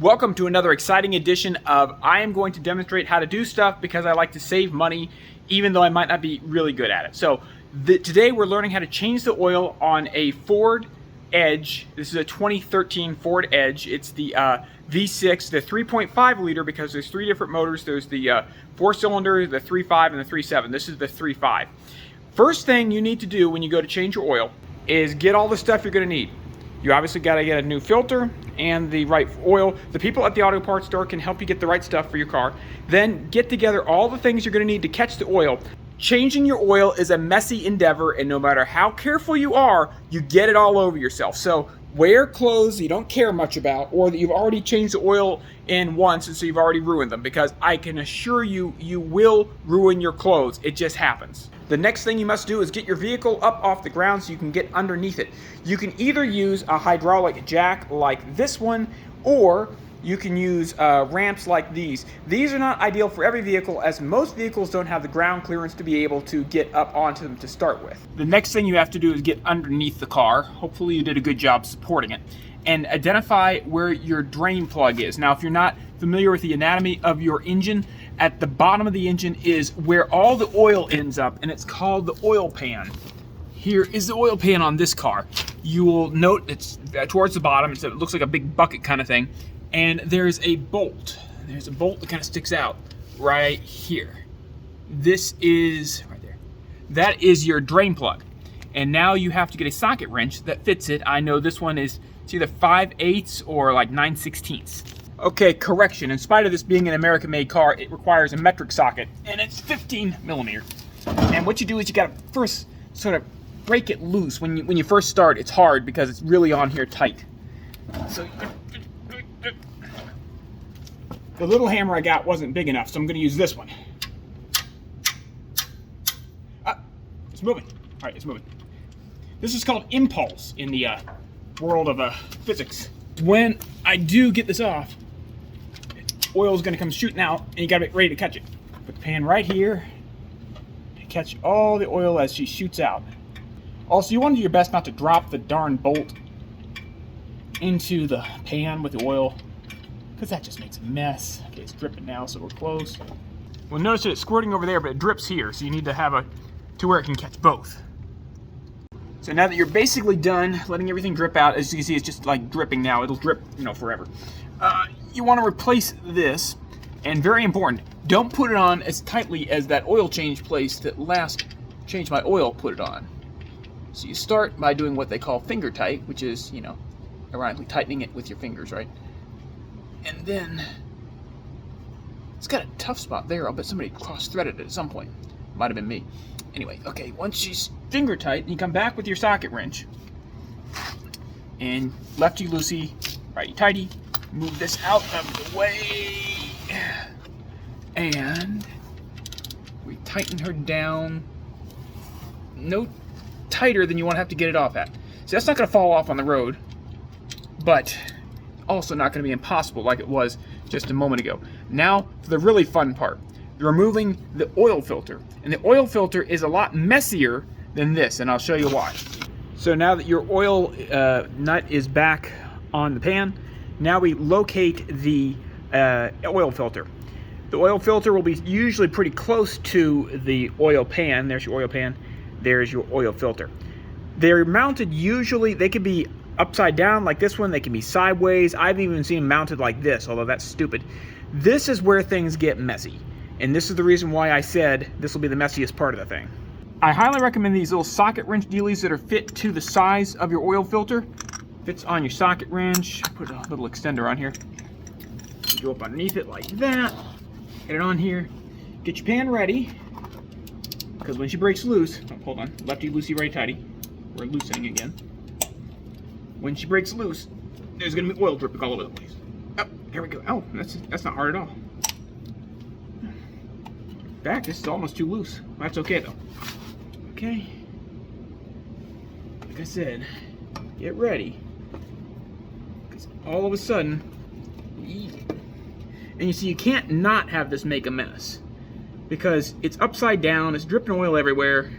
Welcome to another exciting edition of I am going to demonstrate how to do stuff because I like to save money even though I might not be really good at it. So today we're learning how to change the oil on a Ford Edge. This is a 2013 Ford Edge. It's the V6, the 3.5 liter because there's three different motors. There's the 4-cylinder, the 3.5, and the 3.7. This is the 3.5. First thing you need to do when you go to change your oil is get all the stuff you're going to need. You obviously got to get a new filter and the right oil. The people at the auto parts store can help you get the right stuff for your car. Then get together all the things you're going to need to catch the oil. Changing your oil is a messy endeavor, and no matter how careful you are, you get it all over yourself. So wear clothes you don't care much about, or that you've already changed the oil in once and so you've already ruined them, because I can assure you, you will ruin your clothes. It just happens. The next thing you must do is get your vehicle up off the ground so you can get underneath it. You can either use a hydraulic jack like this one, or you can use ramps like these. These are not ideal for every vehicle, as most vehicles don't have the ground clearance to be able to get up onto them to start with. The next thing you have to do is get underneath the car. Hopefully you did a good job supporting it. And identify where your drain plug is. Now, if you're not familiar with the anatomy of your engine, at the bottom of the engine is where all the oil ends up, and it's called the oil pan. Here is the oil pan on this car. You will note it's towards the bottom. It looks like a big bucket kind of thing. And there's a bolt. There's a bolt that kind of sticks out right here. This is right there. That is your drain plug. And now you have to get a socket wrench that fits it. I know this one is, it's either 5/8 or like 9/16. Okay, correction. In spite of this being an American-made car, it requires a metric socket, and it's 15 millimeter. And what you do is you gotta first sort of break it loose. When you first start, it's hard because it's really on here tight. So the little hammer I got wasn't big enough, so I'm gonna use this one. It's moving. All right, it's moving. This is called impulse in the world of physics. When I do get this off, oil is going to come shooting out, and you got to be ready to catch it. Put the pan right here to catch all the oil as she shoots out. Also, you want to do your best not to drop the darn bolt into the pan with the oil, because that just makes a mess. Okay, it's dripping now, so we're close. Well, notice that it's squirting over there, but it drips here, so you need to have to where it can catch both. So now that you're basically done letting everything drip out, as you can see, it's just like dripping now. It'll drip, forever. You want to replace this, and very important, don't put it on as tightly as that oil change place that last Change My Oil put it on. So you start by doing what they call finger tight, which is, ironically tightening it with your fingers, right? And then it's got a tough spot there. I'll bet somebody cross-threaded it at some point. Might have been me. Anyway, okay, once she's finger tight, you come back with your socket wrench and lefty-loosey, righty-tighty, move this out of the way, and we tighten her down no tighter than you want to have to get it off at. So that's not going to fall off on the road, but also not going to be impossible like it was just a moment ago. Now for the really fun part. Removing the oil filter. And the oil filter is a lot messier than this, and I'll show you why. So now that your oil nut is back on the pan, now we locate the oil filter. The oil filter will be usually pretty close to the oil pan. There's your oil pan. There's your oil filter. They're mounted usually, they can be upside down like this one. They can be sideways. I've even seen them mounted like this, although that's stupid. This is where things get messy. And this is the reason why I said this will be the messiest part of the thing. I highly recommend these little socket wrench dealies that are fit to the size of your oil filter. Fits on your socket wrench. Put a little extender on here. You go up underneath it like that. Get it on here. Get your pan ready, because when she breaks loose, hold on, lefty loosey, righty tighty. We're loosening again. When she breaks loose, there's gonna be oil dripping all over the place. Oh, here we go. Oh, that's not hard at all. Back, this is almost too loose. That's okay though. Okay. Like I said, get ready. Because all of a sudden, and you see, you can't not have this make a mess. Because it's upside down, it's dripping oil everywhere.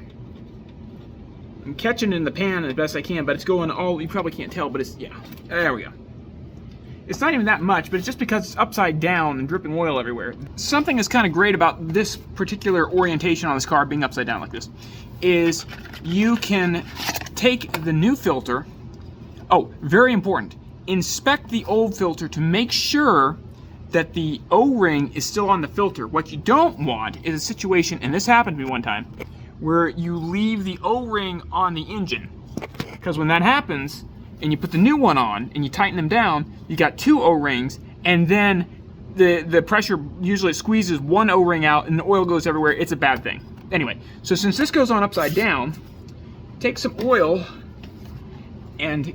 I'm catching it in the pan as best I can, but it's going all, you probably can't tell, but it's, yeah. There we go. It's not even that much, but it's just because it's upside down and dripping oil everywhere. Something that's kind of great about this particular orientation on this car being upside down like this is you can take the new filter. Oh, very important. Inspect the old filter to make sure that the O-ring is still on the filter. What you don't want is a situation, and this happened to me one time, where you leave the O-ring on the engine. Because when that happens, and you put the new one on, and you tighten them down, you got two O-rings, and then the pressure usually squeezes one O-ring out, and the oil goes everywhere. It's a bad thing. Anyway, so since this goes on upside down, take some oil, and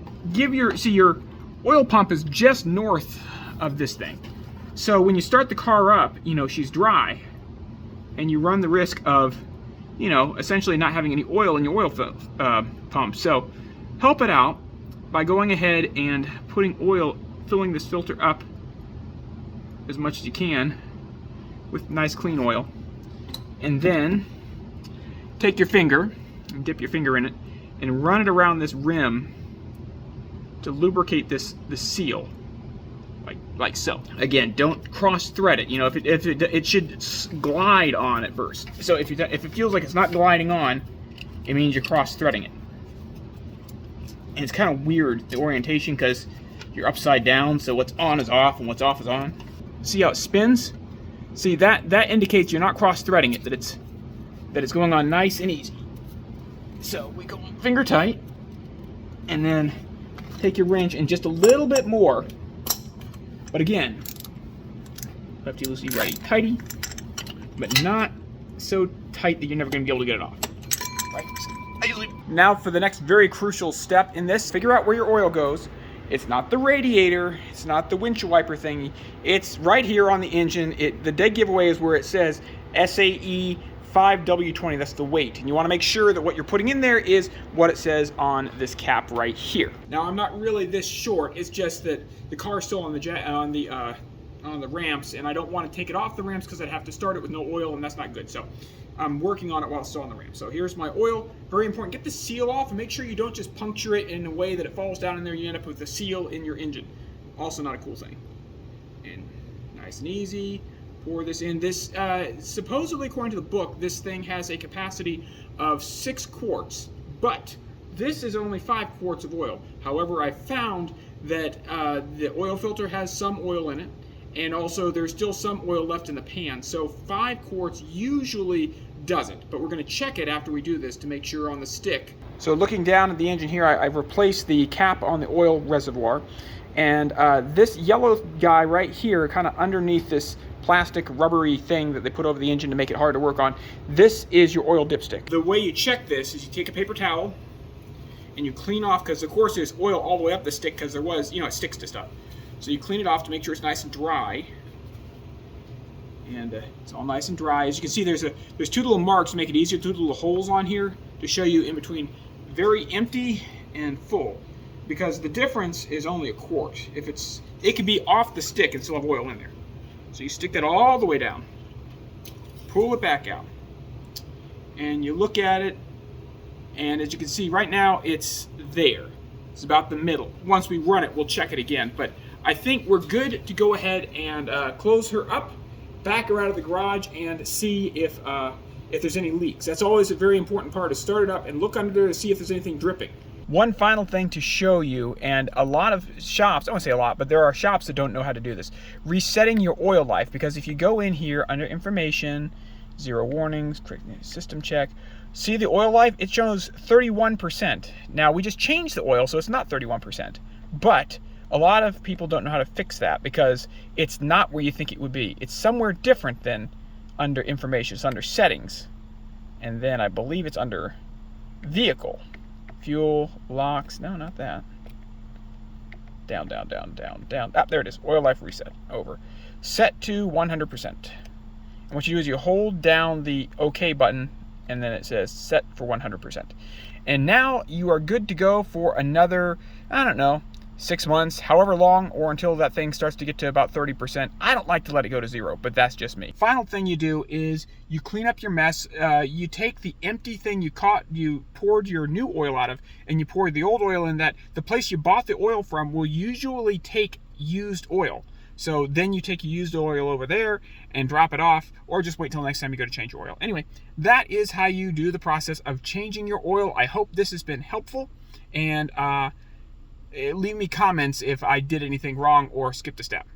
see your oil pump is just north of this thing. So when you start the car up, she's dry, and you run the risk of, essentially not having any oil in your oil pump. So help it out by going ahead and putting oil, filling this filter up as much as you can with nice clean oil. And then take your finger and dip your finger in it and run it around this rim to lubricate the seal, like so. Again, don't cross thread it. It should glide on at first. So if it feels like it's not gliding on, it means you're cross threading it. And it's kind of weird, the orientation, because you're upside down, so what's on is off and what's off is on. See how it spins? See, that indicates you're not cross threading it, that it's going on nice and easy. So we go finger tight, and then take your wrench and just a little bit more. But again, lefty loosey, righty tighty, but not so tight that you're never going to be able to get it off. Right. Now for the next very crucial step in this, figure out where your oil goes. It's not the radiator, it's not the windshield wiper thing, it's right here on the engine. The dead giveaway is where it says SAE 5W20, that's the weight. And you want to make sure that what you're putting in there is what it says on this cap right here. Now I'm not really this short, it's just that the car is still on the ramps, and I don't want to take it off the ramps because I'd have to start it with no oil, and that's not good. So I'm working on it while it's still on the ramp. So here's my oil. Very important, get the seal off and make sure you don't just puncture it in a way that it falls down in there and you end up with a seal in your engine. Also not a cool thing. And nice and easy, pour this in. This, supposedly according to the book, this thing has a capacity of 6 quarts, but this is only 5 quarts of oil. However, I found that the oil filter has some oil in it, and also there's still some oil left in the pan. So 5 quarts usually doesn't, but we're going to check it after we do this to make sure on the stick. So looking down at the engine here, I've replaced the cap on the oil reservoir, and this yellow guy right here, kind of underneath this plastic rubbery thing that they put over the engine to make it hard to work on, this is your oil dipstick. The way you check this is you take a paper towel and you clean off, because of course there's oil all the way up the stick because there was, it sticks to stuff. So you clean it off to make sure it's nice and dry. And it's all nice and dry. As you can see, there's 2 little marks to make it easier, 2 little holes on here to show you in between very empty and full, because the difference is only a quart. It could be off the stick and still have oil in there. So you stick that all the way down, pull it back out, and you look at it, and as you can see right now, it's there. It's about the middle. Once we run it, we'll check it again, but I think we're good to go ahead and close her up, back her out of the garage, and see if there's any leaks. That's always a very important part, to start it up and look under there to see if there's anything dripping. One final thing to show you, and a lot of shops, I won't say a lot, but there are shops that don't know how to do this. Resetting your oil life, because if you go in here under information, 0 warnings, system check, see the oil life, it shows 31%. Now we just changed the oil, so it's not 31%, but a lot of people don't know how to fix that because it's not where you think it would be. It's somewhere different than under information. It's under settings, and then I believe it's under vehicle. Fuel, locks, no, not that. Down, down, down, down, down. Ah, there it is, oil life reset, over. Set to 100%. And what you do is you hold down the OK button, and then it says set for 100%. And now you are good to go for another, I don't know, 6 months, however long, or until that thing starts to get to about 30%. I don't like to let it go to 0, but that's just me. Final thing you do is you clean up your mess. You take the empty thing you poured your new oil out of, and you pour the old oil in that. The place you bought the oil from will usually take used oil. So then you take your used oil over there and drop it off, or just wait till next time you go to change your oil. Anyway, that is how you do the process of changing your oil. I hope this has been helpful, and leave me comments if I did anything wrong or skipped a step.